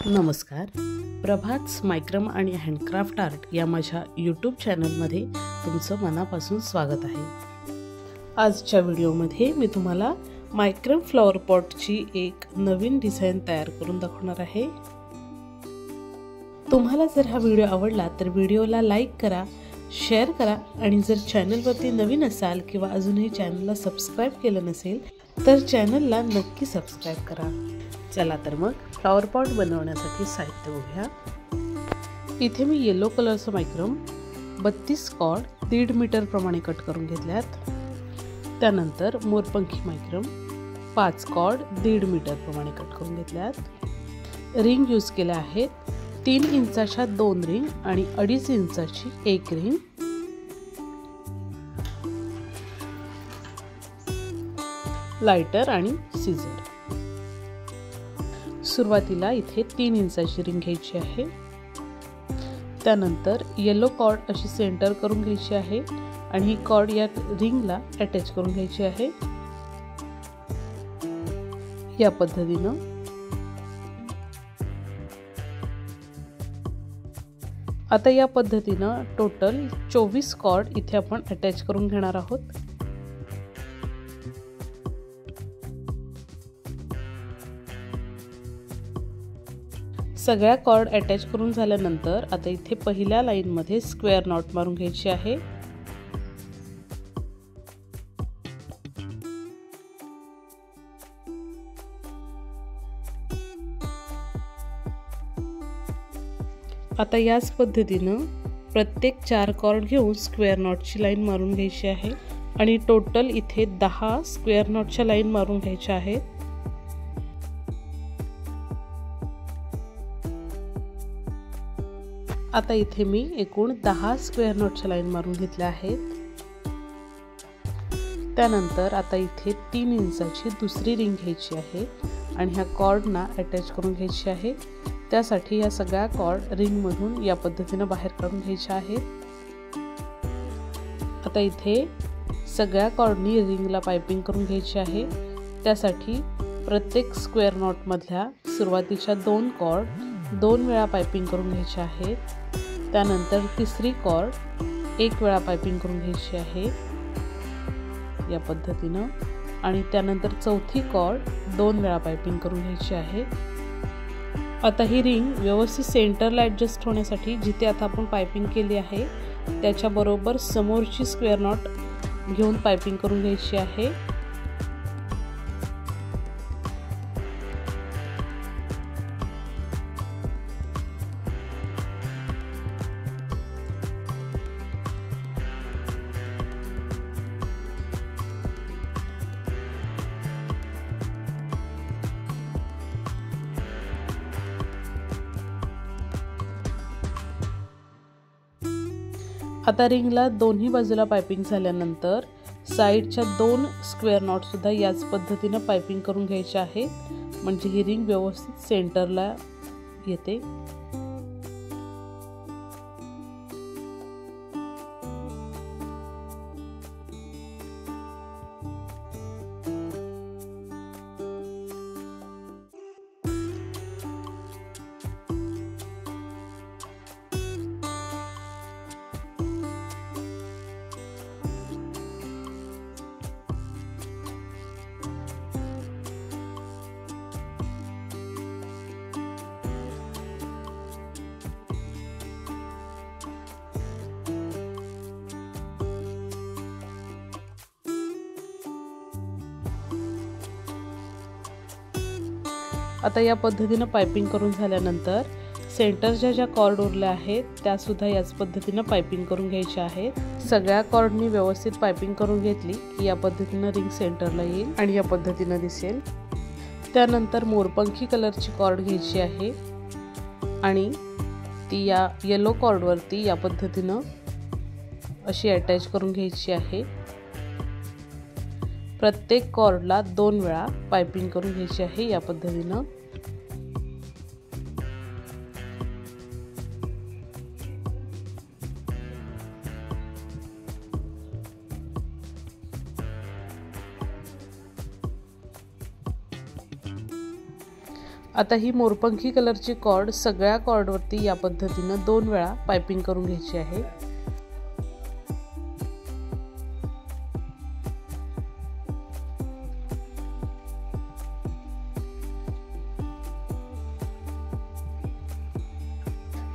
नमस्कार. प्रभात मायक्रम आणि handcraft art या माझ्या यूट्यूब चॅनलमध्ये तुमचं मनापासून स्वागत आहे. आजच्या व्हिडिओमध्ये मी तुम्हाला मायक्रम फ्लॉवर पॉटची एक नवीन डिझाईन तयार करून दाखवणार आहे. तुम्हाला जर हा व्हिडिओ आवडला तर व्हिडिओला लाईक करा, शेअर करा आणि जर चॅनलवरती नवीन असाल किंवा अजूनही चॅनलला सबस्क्राईब केलं नसेल तर चॅनलला नक्की सबस्क्राईब करा. चला तर मग फ्लॉवर पॉट बनवण्यासाठी साहित्य बघूया. इथे मी येलो कलरचं मायक्रम 32 कॉर्ड 1.5 मीटर प्रमाणे कट करून घेतल्यात. त्यानंतर मोरपंखी मायक्रम 5 कॉर्ड 1.5 मीटर प्रमाणे कट करून घेतल्यात. रिंग यूज केल्या आहेत 3 इंचाच्या 2 रिंग आणि 2.5 इंचाची 1 रिंग. लायटर आणि सीझर. सुरुवातीला इथे 3 इंचाची रिंग घ्यायची आहे. त्यानंतर येलो कॉर्ड अशी सेंटर करून घ्यायची आहे आणि ही कॉर्ड या रिंगला अटॅच करून घ्यायची आहे. या पद्धतीनं आता या पद्धतीनं टोटल 24 कॉर्ड इथे आपण अटॅच करून घेणार आहोत. सगळ्या कॉर्ड अटॅच करून झाल्यानंतर आता इथे पहिल्या लाईन मध्ये स्क्वेअर नॉट मारून घ्यायची आहे. आता याच पद्धतीनं प्रत्येक 4 कॉर्ड घेऊन स्क्वेअर नॉटची लाईन मारून घ्यायची आहे आणि टोटल इथे 10 स्क्वेअर नॉटच्या लाईन मारून घ्यायच्या आहेत. आता इथे मी एकूण 10 स्क्वेअर नॉटच्या लाईन मारून घेतल्या आहेत. त्यानंतर आता इथे 3 इंचाची दुसरी रिंग घ्यायची आहे आणि ह्या कॉर्डना अटॅच करून घ्यायची आहे. त्यासाठी या सगळ्या कॉर्ड रिंग मधून या पद्धतीने बाहेर काढून घ्यायच्या आहेत. आता इथे सगळ्या कॉर्डनी रिंगला पाइपिंग करून घ्यायची आहे. त्यासाठी प्रत्येक स्क्वेअर नॉट मधल्या सुरुवातीच्या 2 कॉर्ड 2 वेळा पाइपिंग करून घ्यायचे आहेत. त्यानंतर तिसरी कॉर्ड 1 वेळा पाइपिंग करून घ्यायची आहे या पद्धतीनं आणि त्यानंतर चौथी कॉर्ड 2 वेळा पाइपिंग करून घ्यायची आहे. आता ही रिंग व्यवस्थित सेंटरला ॲडजस्ट होण्यासाठी जिथे आता आपण पाइपिंग केली आहे त्याच्याबरोबर समोरची स्क्वेअर नॉट घेऊन पाइपिंग करून घ्यायची आहे. आता रिंगला दोन्ही बाजूला पाइपिंग झाल्यानंतर साइडच्या 2 स्क्वेअर नॉट सुद्धा याच पद्धतीने पाइपिंग करून घ्यायचे आहे म्हणजे ही रिंग व्यवस्थित सेंटरला येते. आता या पद्धतीने पाइपिंग करून झाल्यानंतर सेंटरच्या ज्या कॉर्ड उरल्या आहेत त्या सुद्धा याच पद्धतीने पाइपिंग करून घ्यायच्या आहेत. सगळ्या कॉर्डनी व्यवस्थित पाइपिंग करून घेतली की या पद्धतीने रिंग सेंटरला येईल आणि या पद्धतीने दिसेल. त्यानंतर मोरपंखी कलरची कॉर्ड घ्यायची आहे आणि ती या येलो कॉर्डवरती या पद्धतीने अशी अटॅच करून घ्यायची आहे. प्रत्येक कॉर्डला 2 वेळा पाइपिंग करून घ्यायची आहे या पद्धतीनं. आता ही मोरपंखी कलरची कॉर्ड सगळ्या कॉर्डवरती या पद्धतीनं 2 वेळा पायपिंग करून घ्यायची आहे।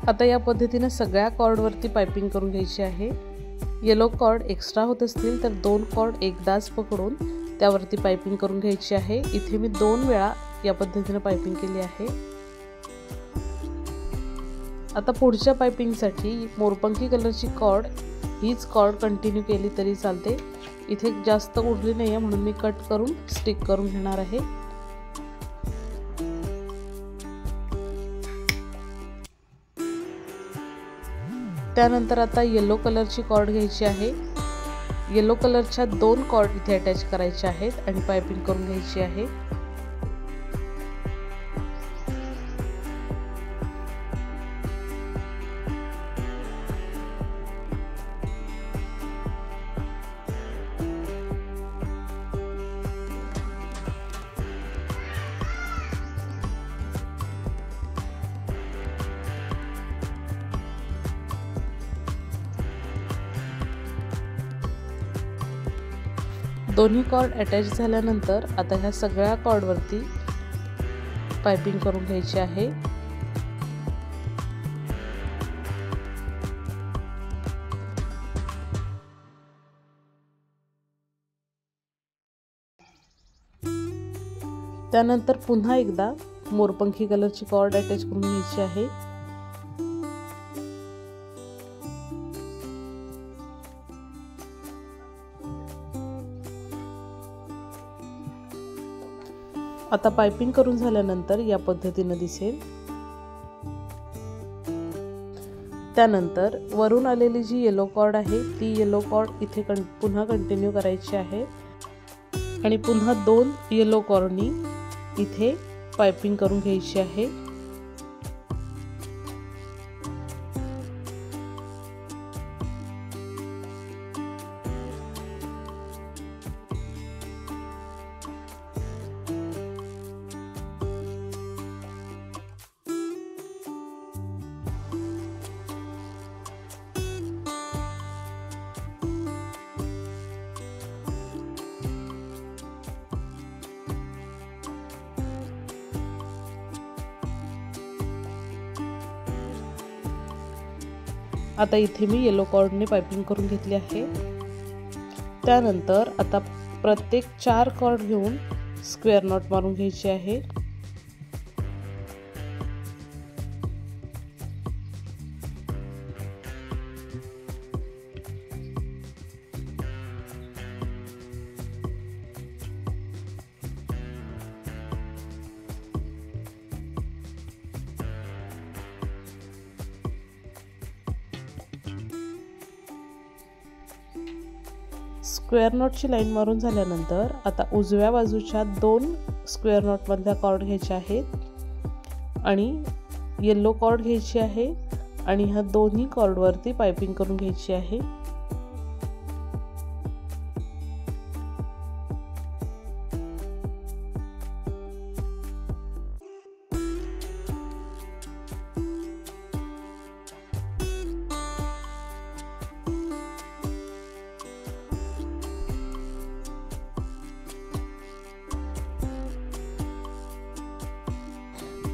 आता या पद्धतीने सगळ्या कॉर्डवरती पायपिंग करून घ्यायची आहे। येलो कॉर्ड एक्स्ट्रा होत असतील तर 2 कॉर्ड एकदाच पकडून त्यावरती पायपिंग करून घ्यायची आहे। इथे मी 2 वेळा या पद्धतीने पायपिंग केली आहे। आता पुढच्या पायपिंगसाठी मोरपंखी कलरची कॉर्ड हीच कॉर्ड कंटिन्यू केली तरी चालते। इथे जास्त उरली नाहीये म्हणून मी कट करून स्टिक करून घेणार आहे। त्यानंतर आता येलो कलरची कॉर्ड घ्यायची आहे। येलो कलरच्या 2 कॉर्ड इथे अटॅच करायच्या आहेत आणि पायपिंग करून घ्यायची आहे। दोन्ही कॉर्ड अटॅच झाल्यानंतर आता ह्या सगळ्या कॉर्डवरती पायपिंग करून घ्यायची आहे। त्यानंतर पुन्हा एकदा मोरपंखी कलरची कॉर्ड अटॅच करून घ्यायची आहे। आता पायपिंग करून झाल्यानंतर या पद्धतीने दिसेल। त्यानंतर वरून आलेली जी येलो कॉर्ड आहे ती येलो कॉर्ड इथे पुन्हा कंटिन्यू करायची आहे आणि पुन्हा 2 येलो कॉर्डनी इथे पायपिंग करून घ्यायची आहे। आता इथे मी येलो कॉर्डने पायपिंग करून घेतली आहे। त्यानंतर आता प्रत्येक 4 कॉर्ड घेऊन स्क्वेअर नॉट मारून घ्यायची आहे। स्क्वेअर नॉटची लाईन मारून झाल्यानंतर आता उजव्या बाजूच्या 2 स्क्वेअर नॉट मधल्या कॉर्ड घ्यायच्या आहेत आणि येलो कॉर्ड घ्यायची आहे आणि ह्या दोन्ही कॉर्डवरती पायपिंग करून घ्यायची आहे।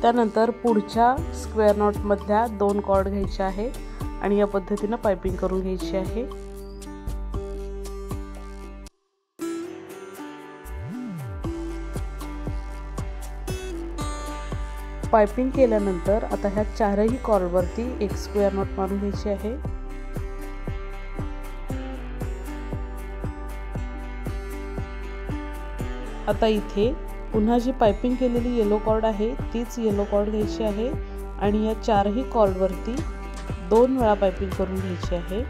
त्यानंतर पुढच्या स्क्वेअर नॉट मधल्या 2 कॉर्ड घ्यायचे आहेत आणि या पद्धतीने पायपिंग करून घ्यायची आहे। पायपिंग केल्यानंतर आता ह्या 4ही कॉर्डवरती एक स्क्वेअर नॉट मारून घ्यायची आहे। आता इथे पुन्हा जी पायपिंग केलेली येलो कॉर्ड आहे तीच येलो कॉर्ड घ्यायची आहे आणि या 4ही कॉर्डवरती 2 वेळा पायपिंग करून घ्यायची आहे।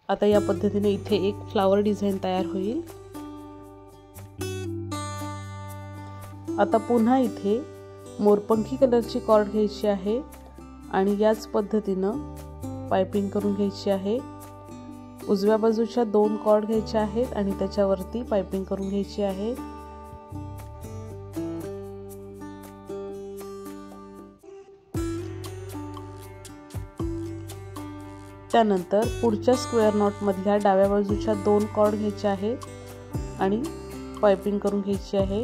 आता या पद्धतीने इथे एक फ्लावर डिझाईन तयार होईल। आता पुन्हा इथे मोरपंखी कलरची कॉर्ड घ्यायची आहे आणि याच पद्धतीनं पाइपिंग करून घ्यायची आहे। उजव्या बाजूच्या 2 कॉर्ड घ्यायच्या आहेत आणि त्याच्यावरती पाइपिंग करून घ्यायची आहे। त्यानंतर पुढच्या स्क्वेअर नॉट मधल्या डाव्या बाजूच्या 2 कॉर्ड घ्यायच्या आहेत आणि पाइपिंग करून घ्यायची आहे।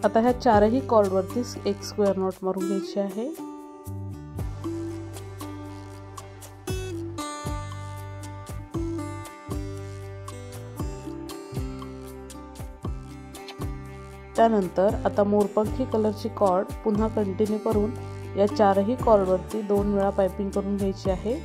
आता ह्या 4ही कॉर्ड वरती एक स्क्वेअर नॉट मारून घ्यायची आहे। त्यानंतर आता मोरपंखी कलरची कॉर्ड पुन्हा कंटिन्यू करून या 4ही कॉर्ड वरती 2 वेळा पाइपिंग करून घ्यायची आहे।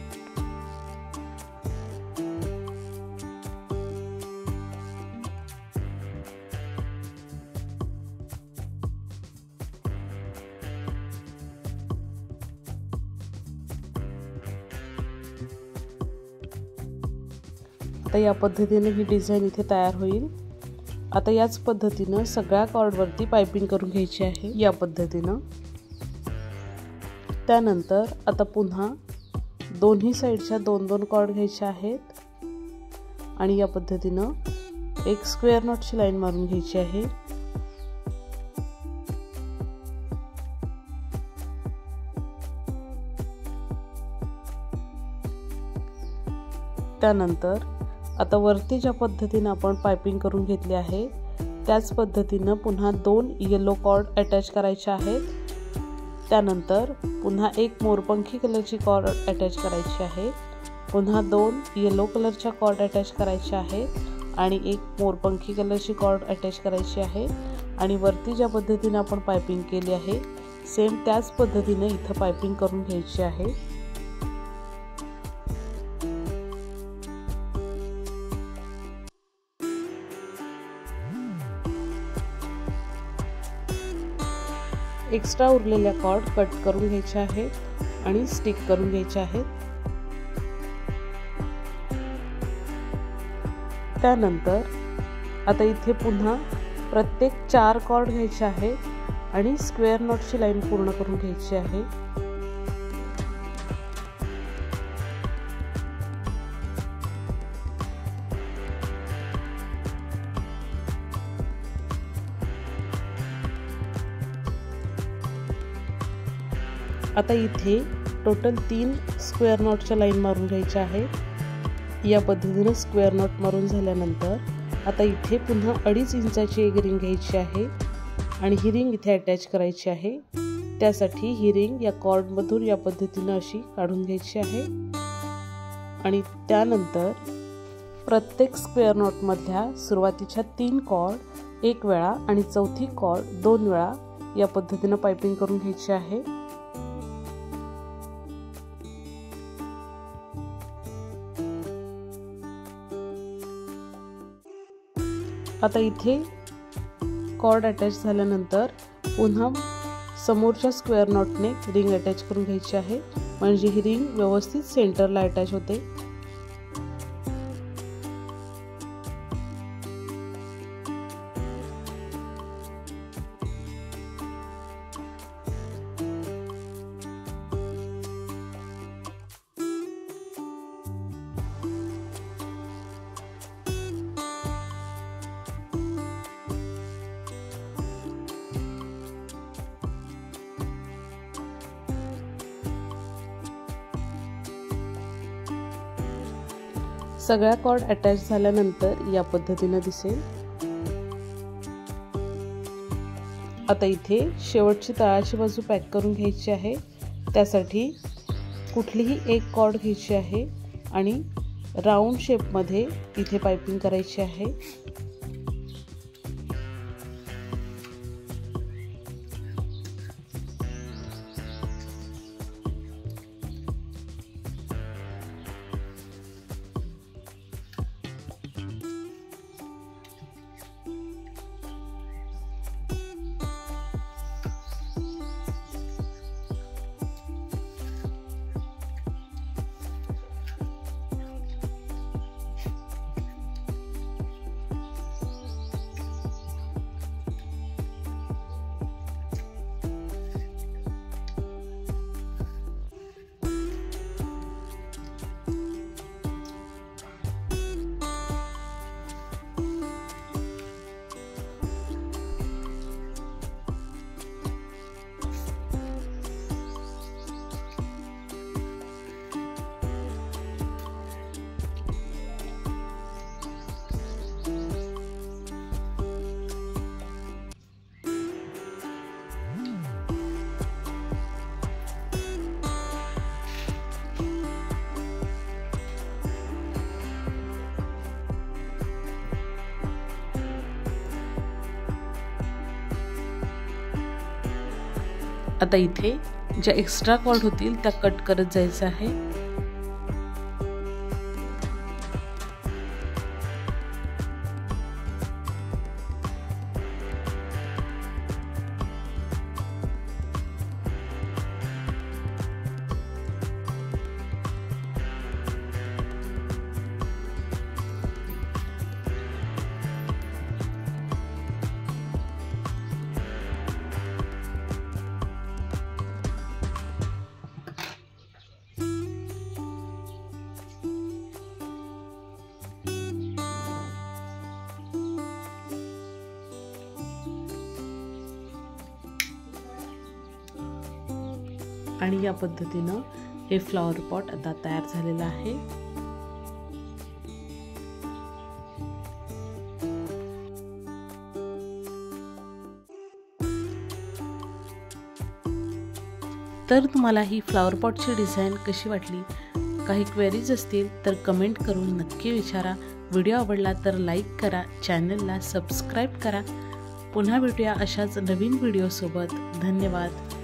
आता या पद्धतीने ही डिझाइन इथे तयार होईल। आता याच पद्धतीनं सगळ्या कॉर्ड वरती पाइपिंग करून घ्यायची आहे या पद्धतीनं। त्यानंतर आता पुन्हा दोन्ही साइडच्या 2-2 कॉर्ड घ्यायच्या आहेत आणि या पद्धतीनं एक स्क्वेअर नॉटची लाईन मारून घ्यायची आहे। त्यानंतर आता वरती ज्या पद्धतीने आपण पाइपिंग करून घेतली आहे त्याच पद्धतीने पुन्हा 2 येलो कॉर्ड अटॅच करायचे आहेत। त्यानंतर पुन्हा एक मोरपंखी कलरची कॉर्ड अटॅच करायची आहे। पुन्हा 2 येलो कलरच्या कॉर्ड अटॅच करायच्या आहेत आणि एक मोरपंखी कलरची कॉर्ड अटॅच करायची आहे आणि वरती ज्या पद्धतीने आपण पाइपिंग केली आहे सेम त्याच पद्धतीने इथे पाइपिंग करून घ्यायची आहे। एक्स्ट्रा उरलेल्या कॉर्ड कट करून घ्यायच्या आहेत आणि स्टिक करून घ्यायच्या आहेत। त्यानंतर आता इथे पुन्हा प्रत्येक 4 कॉर्ड घ्यायचे आहेत आणि स्क्वेअर नॉटची लाईन पूर्ण करून घ्यायची आहे। आता इथे टोटल 3 स्क्वेअर नॉटच्या लाईन मारून घ्यायच्या आहेत। या पद्धतीने स्क्वेअर नॉट मारून झाल्यानंतर आता इथे पुन्हा 2.5 इंचाची एक रिंग घ्यायची आहे आणि ही रिंग इथे अटॅच करायची आहे। त्यासाठी ही रिंग या कॉर्ड मधून या पद्धतीने अशी काढून घ्यायची आहे आणि त्यानंतर प्रत्येक स्क्वेअर नॉट मधल्या सुरुवातीच्या 3 कॉर्ड एक वेळा आणि चौथी कॉर्ड 2 वेळा या पद्धतीने पाइपिंग करून घ्यायची आहे। आता इथे कॉर्ड अटॅच झाल्यानंतर पुन्हा समोरच्या स्क्वेअर नॉटने रिंग अटॅच करून घ्यायची आहे म्हणजे ही रिंग व्यवस्थित सेंटरला अटॅच होते। सगळ्या कॉर्ड अटॅच झाल्यानंतर या पद्धतीने दिसेल। आता इथे शेवटची तळाची बाजू पॅक करून घ्यायची आहे। त्यासाठी कुठलीही एक कॉर्ड घ्यायची आहे आणि राउंड शेप मध्ये इथे पाइपिंग करायची आहे। आता इथे ज्या एक्स्ट्रा कॉर्ड होतील त्या कट करत जायचं आहे। आणि या पद्धतीनं हे फ्लॉवर पॉट आता तयार झालेलं आहे। तर तुम्हाला ही फ्लॉवर पॉटची डिझाईन कशी वाटली? काही क्वेरीज असतील तर कमेंट करून नक्की विचारा। व्हिडिओ आवडला तर लाईक करा, चॅनलला सबस्क्राईब करा। पुन्हा भेटूया अशाच नवीन व्हिडिओसोबत। धन्यवाद।